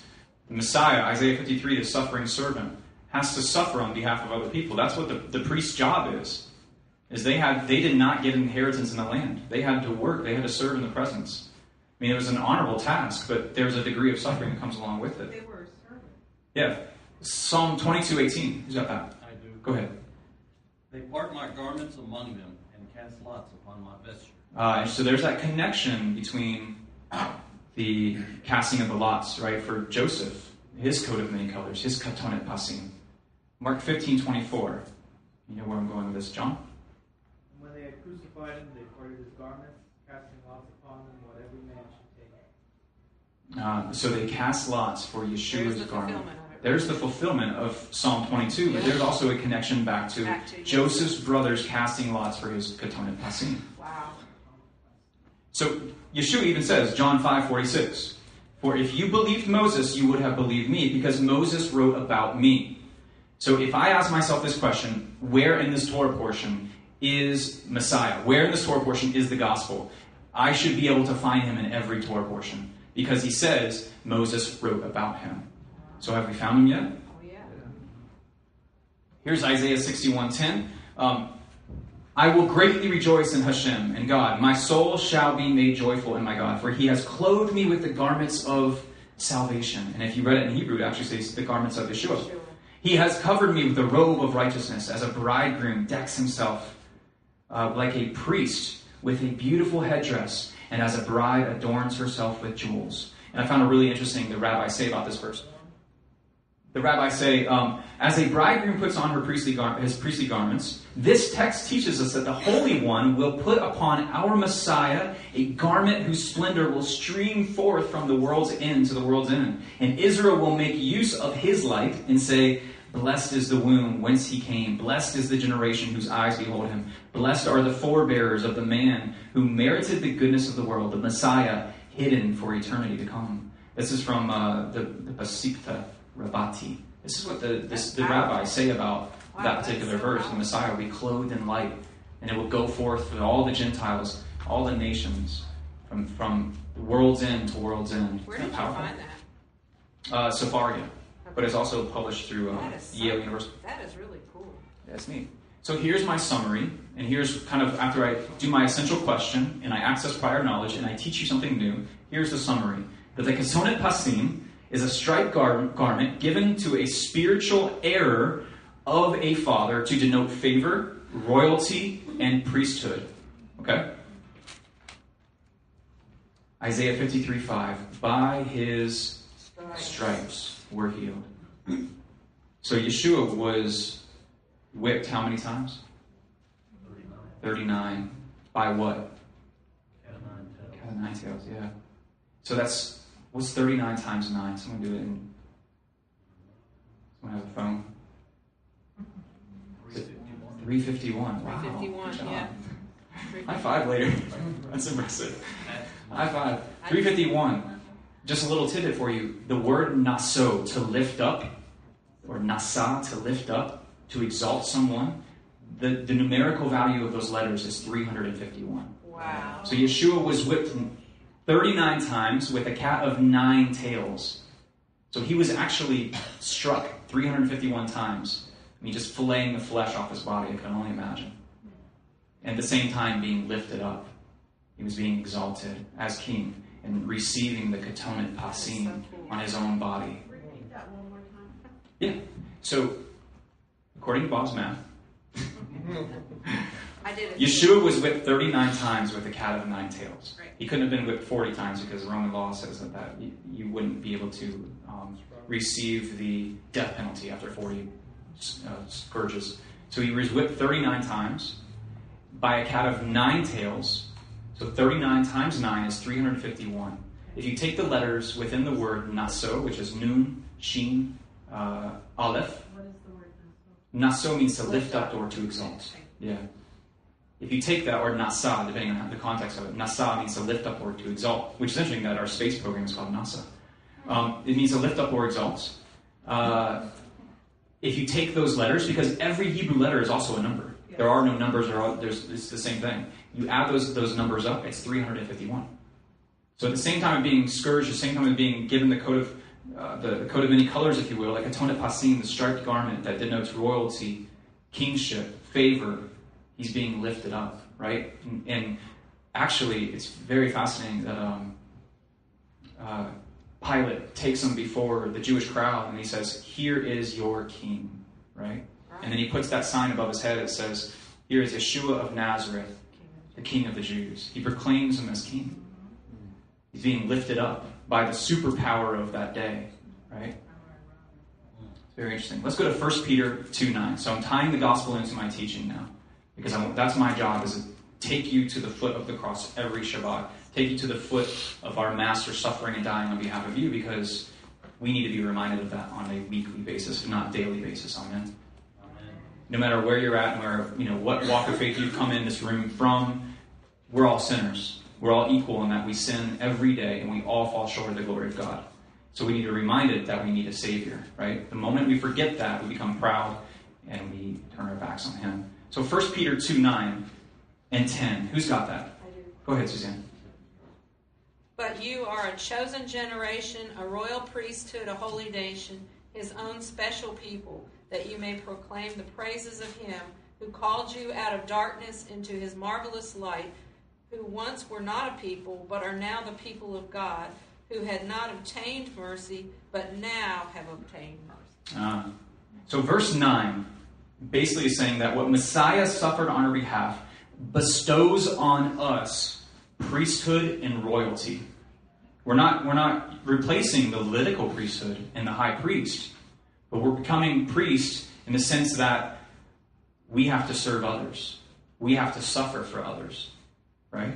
Messiah, Isaiah 53, the suffering servant, has to suffer on behalf of other people. That's what the priest's job is they did not get inheritance in the land. They had to work. They had to serve in the presence. I mean, it was an honorable task, but there's a degree of suffering that comes along with it. They were servants. Yeah. Psalm 22:18. Who's got that? I do. Go ahead. They part my garments among them and cast lots upon my vesture. So there's that connection between the casting of the lots, right, for Joseph, his coat of many colors, his katonet pasim. Mark 15:24. You know where I'm going with this, John? When they had crucified him, they parted his garments, casting lots upon them what every man should take. So they cast lots for Yeshua's the garment. fulfillment of it. There's the fulfillment of Psalm 22, but there's also a connection back to Joseph's brothers casting lots for his katonet pasim. Wow. So Yeshua even says, John 5:46, "For if you believed Moses, you would have believed me, because Moses wrote about me." So if I ask myself this question, where in this Torah portion is Messiah? Where in this Torah portion is the gospel? I should be able to find him in every Torah portion, because he says Moses wrote about him. So have we found him yet? Oh, yeah. Here's Isaiah 61:10. "I will greatly rejoice in Hashem and God. My soul shall be made joyful in my God, for he has clothed me with the garments of salvation." And if you read it in Hebrew, it actually says the garments of Yeshua. "He has covered me with the robe of righteousness, as a bridegroom decks himself like a priest with a beautiful headdress, and as a bride adorns herself with jewels." And I found it really interesting the rabbis say about this verse. The rabbis say, as a bridegroom puts on his priestly garments, this text teaches us that the Holy One will put upon our Messiah a garment whose splendor will stream forth from the world's end to the world's end. And Israel will make use of his light and say, "Blessed is the womb whence he came. Blessed is the generation whose eyes behold him. Blessed are the forebearers of the man who merited the goodness of the world, the Messiah hidden for eternity to come." This is from the Pasipta Rabati. This is what the rabbis say about that particular verse. The Messiah will be clothed in light, and it will go forth to all the Gentiles, all the nations, from world's end to world's end. Where did you find that? Sepharia. But it's also published through Yale University. That is really cool. That's neat. So here's my summary, and here's kind of after I do my essential question, and I access prior knowledge, and I teach you something new, here's the summary. That the Katonet Pasim is a striped garment given to a spiritual heir of a father to denote favor, royalty, and priesthood. Okay? Isaiah 53:5. "By his stripes we're healed." So Yeshua was whipped how many times? 39. By what? Cat of nine tails, yeah. So what's 39 times 9? Someone do it someone has a phone? 351. Wow. 351, yeah. High five later. That's impressive. High five. 351. Just a little tidbit for you. The word naso, to lift up, or nasa, to lift up, to exalt someone, the numerical value of those letters is 351. Wow. So Yeshua was whipped 39 times with a cat of 9 tails. So he was actually struck 351 times. I mean, just filleting the flesh off his body, I can only imagine. And at the same time being lifted up. He was being exalted as king and receiving the Katonet Pasim on his own body. Repeat that one more time. Yeah. So, according to Bob's math, I did it. Yeshua was whipped 39 times with a cat of 9 tails. Right. He couldn't have been whipped 40 times because Roman law says that you wouldn't be able to receive the death penalty after 40 scourges. So he was whipped 39 times by a cat of 9 tails. So 39 times 9 is 351. If you take the letters within the word naso, which is nun, shin, aleph. What is the word naso? Naso means to lift up or to exalt. Yeah. If you take that, or nasa, depending on the context of it, nasa means to lift up or to exalt, which is interesting that our space program is called NASA. It means to lift up or exalt. If you take those letters, because every Hebrew letter is also a number. There are no numbers, it's the same thing. You add those numbers up, it's 351. So at the same time of being scourged, at the same time of being given the coat of many colors, if you will, like atonet pasim, the striped garment that denotes royalty, kingship, favor, he's being lifted up, right? And actually, it's very fascinating that Pilate takes him before the Jewish crowd and he says, "Here is your king," right? And then he puts that sign above his head that says, "Here is Yeshua of Nazareth, the King of the Jews." He proclaims him as king. He's being lifted up by the superpower of that day, right? It's very interesting. Let's go to 1 Peter 2:9. So I'm tying the gospel into my teaching now, because that's my job, is to take you to the foot of the cross every Shabbat, take you to the foot of our Master suffering and dying on behalf of you, because we need to be reminded of that on a weekly basis, if not daily basis. Amen. No matter where you're at and what walk of faith you've come in this room from, we're all sinners. We're all equal in that we sin every day and we all fall short of the glory of God. So we need to be reminded that we need a Savior, right? The moment we forget that, we become proud and we turn our backs on Him. So 1 Peter 2:9 and 10. Who's got that? I do. Go ahead, Suzanne. But you are a chosen generation, a royal priesthood, a holy nation, His own special people, that you may proclaim the praises of Him who called you out of darkness into His marvelous light, who once were not a people, but are now the people of God, who had not obtained mercy, but now have obtained mercy. So verse 9 basically is saying that what Messiah suffered on our behalf bestows on us priesthood and royalty. We're not replacing the Levitical priesthood and the high priest, but we're becoming priests in the sense that we have to serve others. We have to suffer for others, right?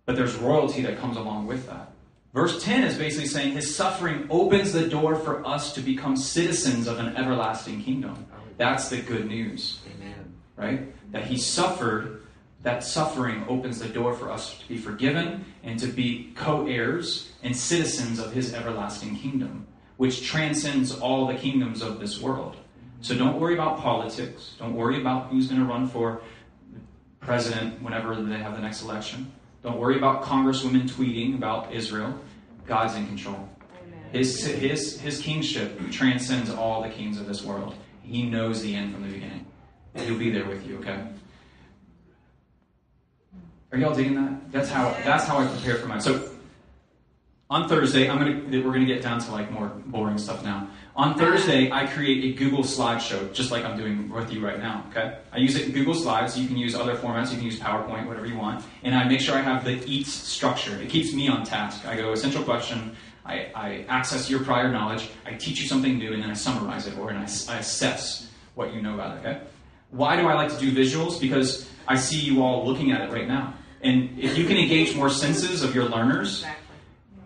But there's royalty that comes along with that. Verse 10 is basically saying His suffering opens the door for us to become citizens of an everlasting kingdom. That's the good news. Amen. Right? That He suffered. That suffering opens the door for us to be forgiven and to be co-heirs and citizens of His everlasting kingdom, which transcends all the kingdoms of this world. So don't worry about politics. Don't worry about who's going to run for president whenever they have the next election. Don't worry about congresswomen tweeting about Israel. God's in control. Amen. His kingship transcends all the kings of this world. He knows the end from the beginning. He'll be there with you, okay? Are y'all digging that? That's how I prepare for mine. So on Thursday, we're gonna get down to like more boring stuff now. On Thursday, I create a Google slideshow, just like I'm doing with you right now, okay? I use it in Google Slides. You can use other formats. You can use PowerPoint, whatever you want. And I make sure I have the EATS structure. It keeps me on task. I go, essential question. I access your prior knowledge. I teach you something new, and then I summarize it, I assess what you know about it, okay? Why do I like to do visuals? Because I see you all looking at it right now. And if you can engage more senses of your learners,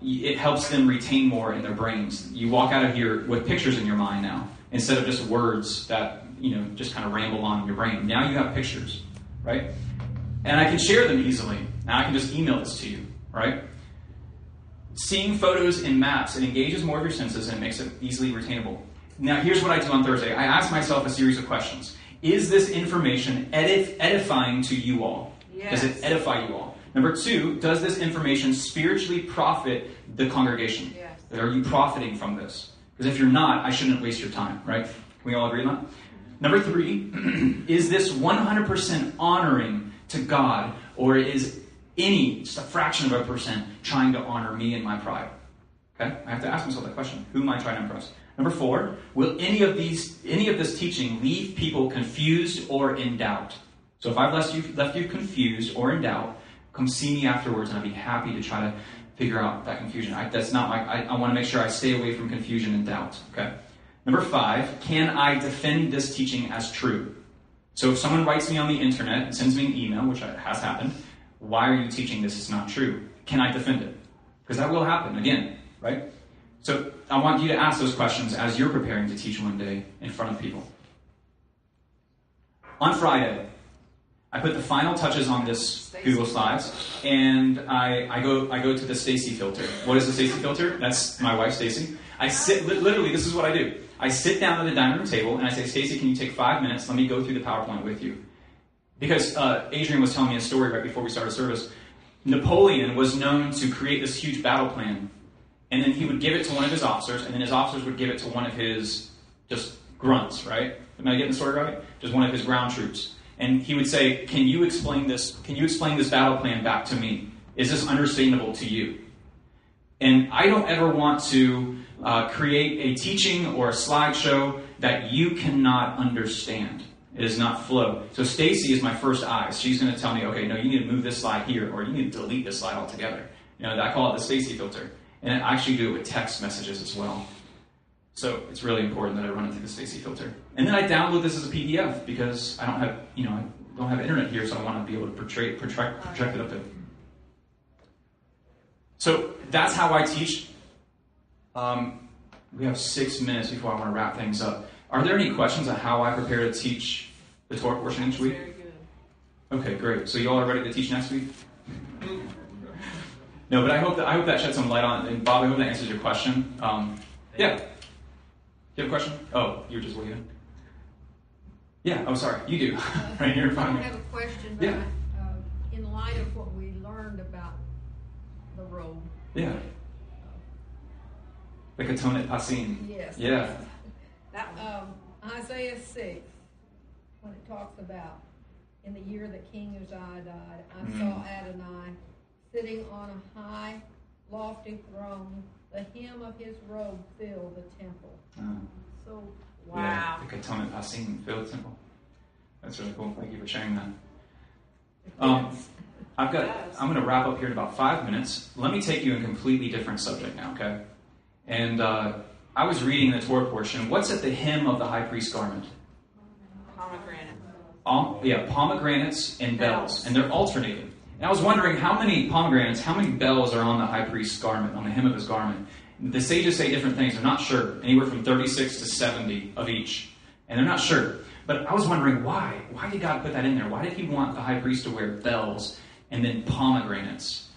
it helps them retain more in their brains. You walk out of here with pictures in your mind now, instead of just words that, just kind of ramble on in your brain. Now you have pictures, right? And I can share them easily. Now I can just email this to you, right? Seeing photos in maps, it engages more of your senses and makes it easily retainable. Now here's what I do on Thursday. I ask myself a series of questions. Is this information edifying to you all? Yes. Does it edify you all? Number 2, does this information spiritually profit the congregation? Yes. Are you profiting from this? Because if you're not, I shouldn't waste your time, right? Can we all agree on that? Number 3, is this 100% honoring to God, or is just a fraction of a percent trying to honor me and my pride? Okay? I have to ask myself that question. Who am I trying to impress? Number 4, will any of this teaching leave people confused or in doubt? So if I've left you confused or in doubt, come see me afterwards, and I'd be happy to try to figure out that confusion. I want to make sure I stay away from confusion and doubt. Okay. Number 5, can I defend this teaching as true? So if someone writes me on the internet and sends me an email, which has happened, why are you teaching this is not true? Can I defend it? Because that will happen again, right? So I want you to ask those questions as you're preparing to teach one day in front of people. On Friday, I put the final touches on this Google Slides, and I go to the Stacy filter. What is the Stacy filter? That's my wife, Stacy. I sit, literally, this is what I do. I sit down at the dining room table, and I say, Stacy, can you take 5 minutes? Let me go through the PowerPoint with you. Because Adrian was telling me a story right before we started service. Napoleon was known to create this huge battle plan, and then he would give it to one of his officers, and then his officers would give it to one of his just grunts, right? Am I getting the story right? Just one of his ground troops. And he would say, can you explain this battle plan back to me? Is this understandable to you? And I don't ever want to create a teaching or a slideshow that you cannot understand. It does not flow. So Stacy is my first eyes. She's going to tell me, okay, no, you need to move this slide here, or you need to delete this slide altogether. I call it the Stacy filter. And I actually do it with text messages as well. So it's really important that I run it through the Stacy filter. And then I download this as a PDF because I don't have internet here, so I want to be able to project it up there. So that's how I teach. We have 6 minutes before I want to wrap things up. Are there any questions on how I prepare to teach the Torah portion each week? Very good. Okay, great. So you all are ready to teach next week? No, but I hope that sheds some light on it. And Bob, I hope that answers your question. Yeah. You have a question? Oh, you were just waiting. Yeah. Oh, sorry. You do. Right here in front of me. I have a question. But Yeah. In light of what we learned about the robe. Yeah. The Ketonet Pasim. Yes. Yeah. That one. Isaiah 6, when it talks about in the year that King Uzziah died, I saw Adonai sitting on a high, lofty throne. The hem of his robe filled the temple. So, Wow. Yeah, the Ketonet Pasim filled the temple. That's really cool. Thank you for sharing that. I'm going to wrap up here in about 5 minutes. Let me take you in a completely different subject now, okay? And I was reading the Torah portion. What's at the hem of the high priest's garment? Pomegranate. Pomegranates and bells. And they're alternating. And I was wondering how many bells are on the high priest's garment, on the hem of his garment. The sages say different things. They're not sure. Anywhere from 36 to 70 of each. And they're not sure. But I was wondering why. Why did God put that in there? Why did he want the high priest to wear bells and then pomegranates?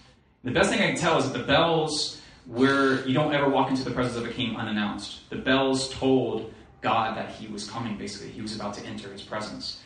The best thing I can tell is that the bells were, you don't ever walk into the presence of a king unannounced. The bells told God that he was coming, basically. He was about to enter his presence.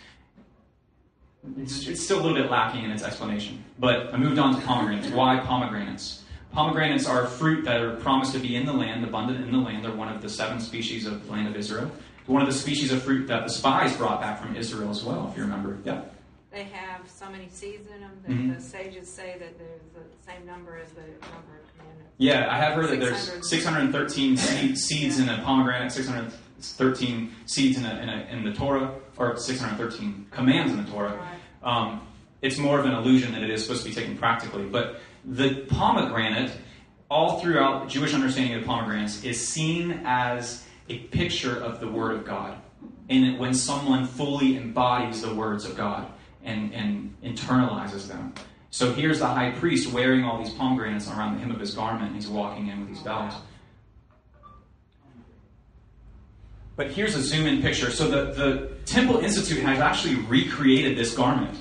It's still a little bit lacking in its explanation. But I moved on to pomegranates. Why pomegranates? Pomegranates are fruit that are promised to be in the land, abundant in the land. They're one of the 7 species of the land of Israel. One of the species of fruit that the spies brought back from Israel as well, if you remember. Yeah. They have so many seeds in them that the sages say that there's the same number as the number of commandments. Yeah, I have heard that there's 613 seeds in a pomegranate, 613 seeds in the Torah, or 613 commands in the Torah. Right. It's more of an illusion than it is supposed to be taken practically. But the pomegranate, all throughout Jewish understanding of pomegranates, is seen as a picture of the Word of God. And when someone fully embodies the words of God and internalizes them. So here's the high priest wearing all these pomegranates around the hem of his garment, and he's walking in with these bells. But here's a zoom-in picture. So the Temple Institute has actually recreated this garment.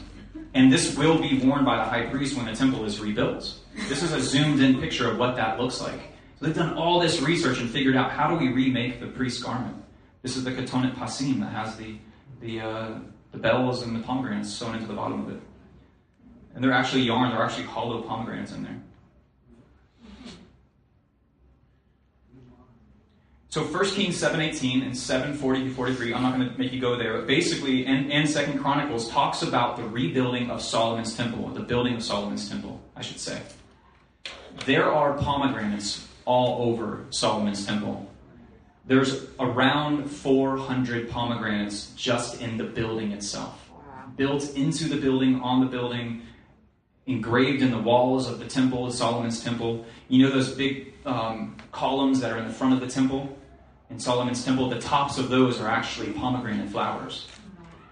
And this will be worn by the high priest when the temple is rebuilt. This is a zoomed-in picture of what that looks like. So they've done all this research and figured out how do we remake the priest's garment. This is the Ketonet Pasim that has the bells and the pomegranates sewn into the bottom of it. And they're actually yarn, they're actually hollow pomegranates in there. So 1 Kings 7:18 and 7:40-43, I'm not going to make you go there, but basically, and 2 Chronicles talks about the rebuilding of Solomon's temple, or the building of Solomon's temple, I should say. There are pomegranates all over Solomon's temple. There's around 400 pomegranates just in the building itself. Wow. Built into the building, on the building, engraved in the walls of the temple, Solomon's temple. You know those big columns that are in the front of the temple? In Solomon's temple, the tops of those are actually pomegranate flowers.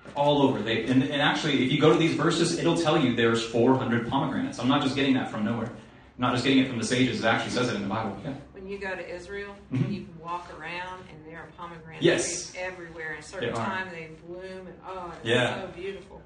They're all over. And actually, if you go to these verses, it'll tell you there's 400 pomegranates. I'm not just getting that from nowhere. I'm not just getting it from the sages. It actually says it in the Bible. Yeah. When you go to Israel, you can walk around, and there are pomegranate trees everywhere. At a certain time, they bloom, and it's so beautiful.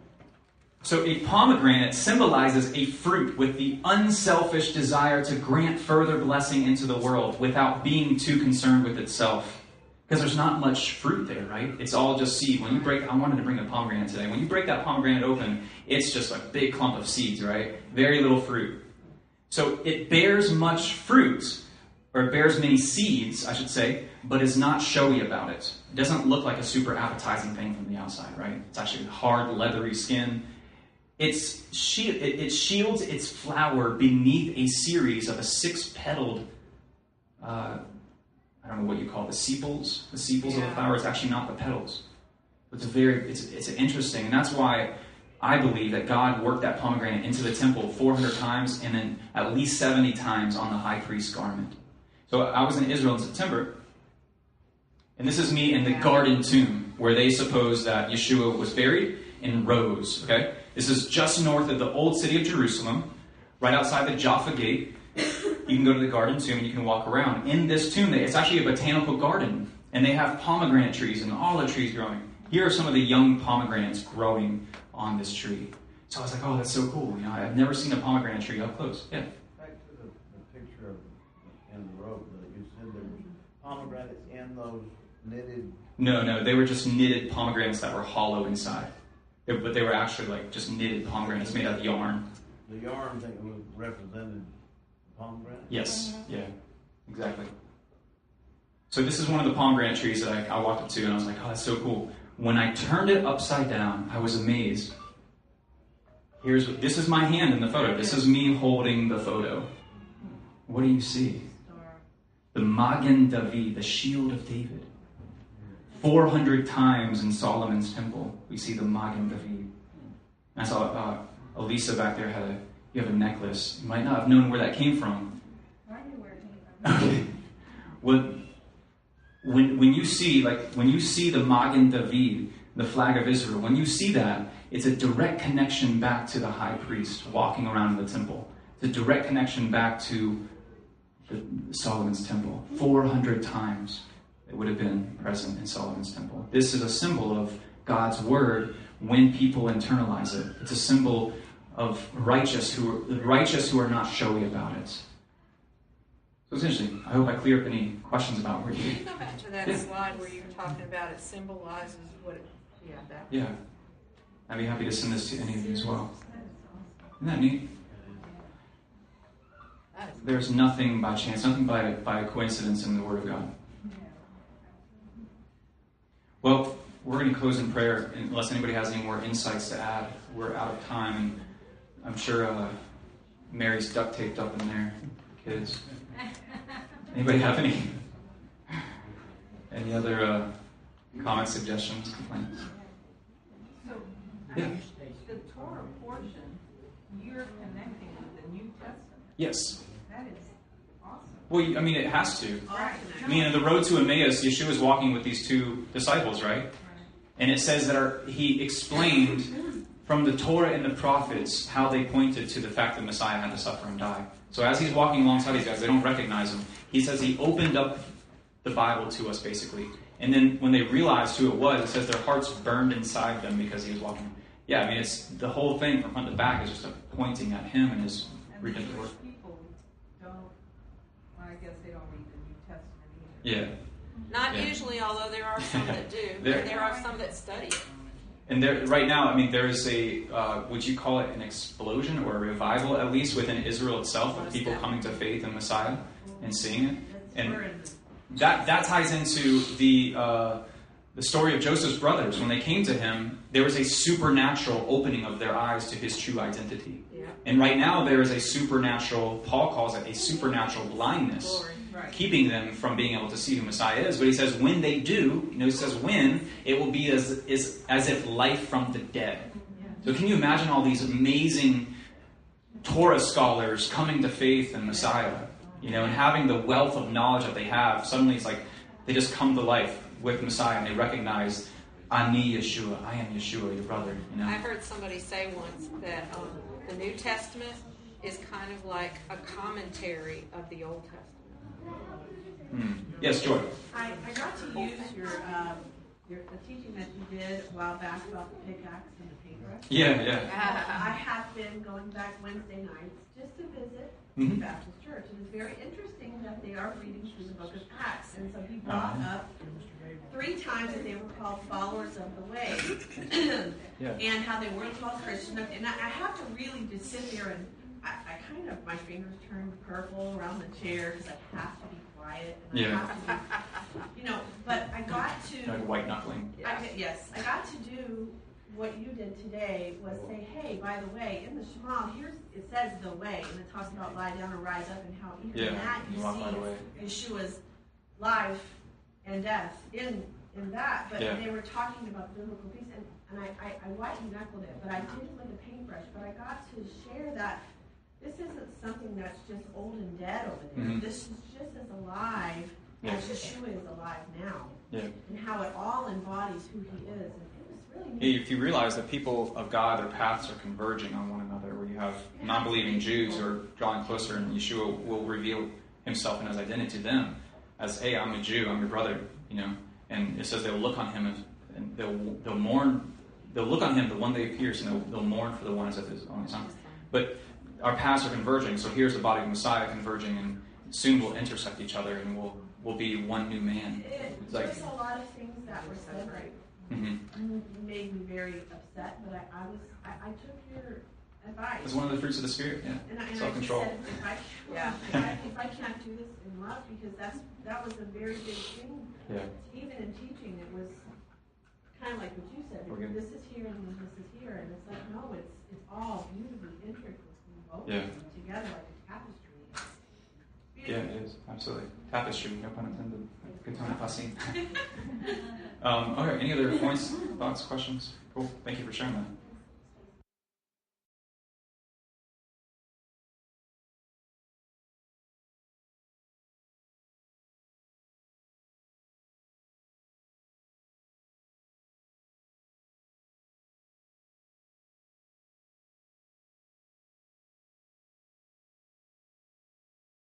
So a pomegranate symbolizes a fruit with the unselfish desire to grant further blessing into the world without being too concerned with itself. Because there's not much fruit there, right? It's all just seed. When you break, I wanted to bring a pomegranate today. When you break that pomegranate open, it's just a big clump of seeds, right? Very little fruit. So it bears much fruit, or it bears many seeds, I should say, but is not showy about it. It doesn't look like a super appetizing thing from the outside, right? It's actually hard, leathery skin. It shields its flower beneath a series of a six-petaled, I don't know what you call it, the sepals. The sepals of the flower. It's actually not the petals. It's interesting, and that's why I believe that God worked that pomegranate into the temple 400 times and then at least 70 times on the high priest's garment. So I was in Israel in September, and this is me in the garden tomb where they suppose that Yeshua was buried in rows. Okay, this is just north of the old city of Jerusalem, right outside the Jaffa Gate. You can go to the garden tomb and you can walk around. In this tomb, it's actually a botanical garden, and they have pomegranate trees and olive trees growing. Here are some of the young pomegranates growing on this tree. So I was like, oh, that's so cool. You know, I've never seen a pomegranate tree up close. Yeah. Back to the picture of in the robe that you said there were pomegranates in those knitted. No, they were just knitted pomegranates that were hollow inside. But they were actually like just knitted pomegranates made out of yarn. The yarn thing was represented pomegranate? Yes, yeah, exactly. So this is one of the pomegranate trees that I walked up to, and I was like, oh, that's so cool. When I turned it upside down, I was amazed. This is my hand in the photo. This is me holding the photo. What do you see? The Magen David, the shield of David. 400 times in Solomon's temple, we see the Magen David. I saw Elisa back there you have a necklace. You might not have known where that came from. I knew where it came from. Okay. Well, when you see the Magen David, the flag of Israel, when you see that, it's a direct connection back to the high priest walking around in the temple. It's a direct connection back to Solomon's temple. 400 times it would have been present in Solomon's temple. This is a symbol of God's word when people internalize it. It's a symbol of righteous who are not showy about it. So it's interesting. I hope I clear up any questions about where you... Can you go back to that slide where you were talking about it symbolizes what it... Yeah. I'd be happy to send this to any of you as well. Isn't that neat? There's nothing by chance, nothing by coincidence in the Word of God. Well, we're going to close in prayer unless anybody has any more insights to add. We're out of time, and I'm sure Mary's duct taped up in there. Kids. Anybody have any other comments, suggestions, complaints? So, Yeah. The Torah portion, you're connecting with the New Testament. Yes. That is awesome. Well, it has to. Right. I mean, in the road to Emmaus, Yeshua is walking with these two disciples, right? And it says that he explained from the Torah and the prophets how they pointed to the fact that Messiah had to suffer and die. So as he's walking alongside these guys, they don't recognize him. He says he opened up the Bible to us, basically. And then when they realized who it was, it says their hearts burned inside them because he was walking. Yeah, it's the whole thing from front to back is just pointing at him and his redemptive work. People don't, I guess they don't read the New Testament either. Yeah. Not usually, although there are some that do. There are some that study it. And right now, there is a, would you call it an explosion or a revival, at least within Israel itself, of people coming to faith in Messiah and seeing it. And that ties into the story of Joseph's brothers. When they came to him, there was a supernatural opening of their eyes to his true identity. Yeah. And right now, there is a supernatural, Paul calls it a supernatural blindness, keeping them from being able to see who Messiah is. But he says when they do, he says when, it will be as if life from the dead. So can you imagine all these amazing Torah scholars coming to faith in Messiah, and having the wealth of knowledge that they have? Suddenly it's like they just come to life with Messiah and they recognize, Ani Yeshua, I am Yeshua, your brother. I heard somebody say once that the New Testament is kind of like a commentary of the Old Testament. Yes, Joy. I got to use the teaching that you did a while back about the pickaxe and the paintbrush. Yeah. I have been going back Wednesday nights just to visit the Baptist Church, and it's very interesting that they are reading through the book of Acts. And so he brought up 3 times that they were called followers of the way, and how they weren't called Christians. And I have to really just sit there and I kind of, my fingers turn purple around the chair because I have to be quiet. And I have to be, but I got to. Like white knuckling. Yes, I got to do what you did today was say, hey, by the way, in the Shema, it says the way, and it talks about lie down and rise up, and how even in that you see Yeshua's life and death in that. But they were talking about the biblical piece, and I white knuckled it, but I did it with a paintbrush. But I got to share that this isn't something that's just old and dead over there. Mm-hmm. This is just as alive as Yeshua is alive now. Yeah. And how it all embodies who he is. And it was really neat. If you realize that people of God, their paths are converging on one another, where you have non-believing Jews who are drawing closer, and Yeshua will reveal himself and his identity to them as, hey, I'm a Jew, I'm your brother, and it says they'll look on him and they'll mourn. They'll look on him, the one they pierce, and they'll mourn for the one as if his own son. But our paths are converging, so here's the body of Messiah converging, and soon we'll intersect each other, and we'll be one new man. There's a lot of things that were said that made me very upset, but I took your advice. It's one of the fruits of the Spirit, and self-control. I said, if I can't do this in love, because that was a very big thing. Yeah. Even in teaching, it was kind of like what you said. This is here and this is here, and it's like, no, it's all beautifully intricately woven together like a tapestry. Yeah, it is. Absolutely. Tapestry, no pun intended. Good time to pass. Okay, any other points, thoughts, questions? Cool. Thank you for sharing that.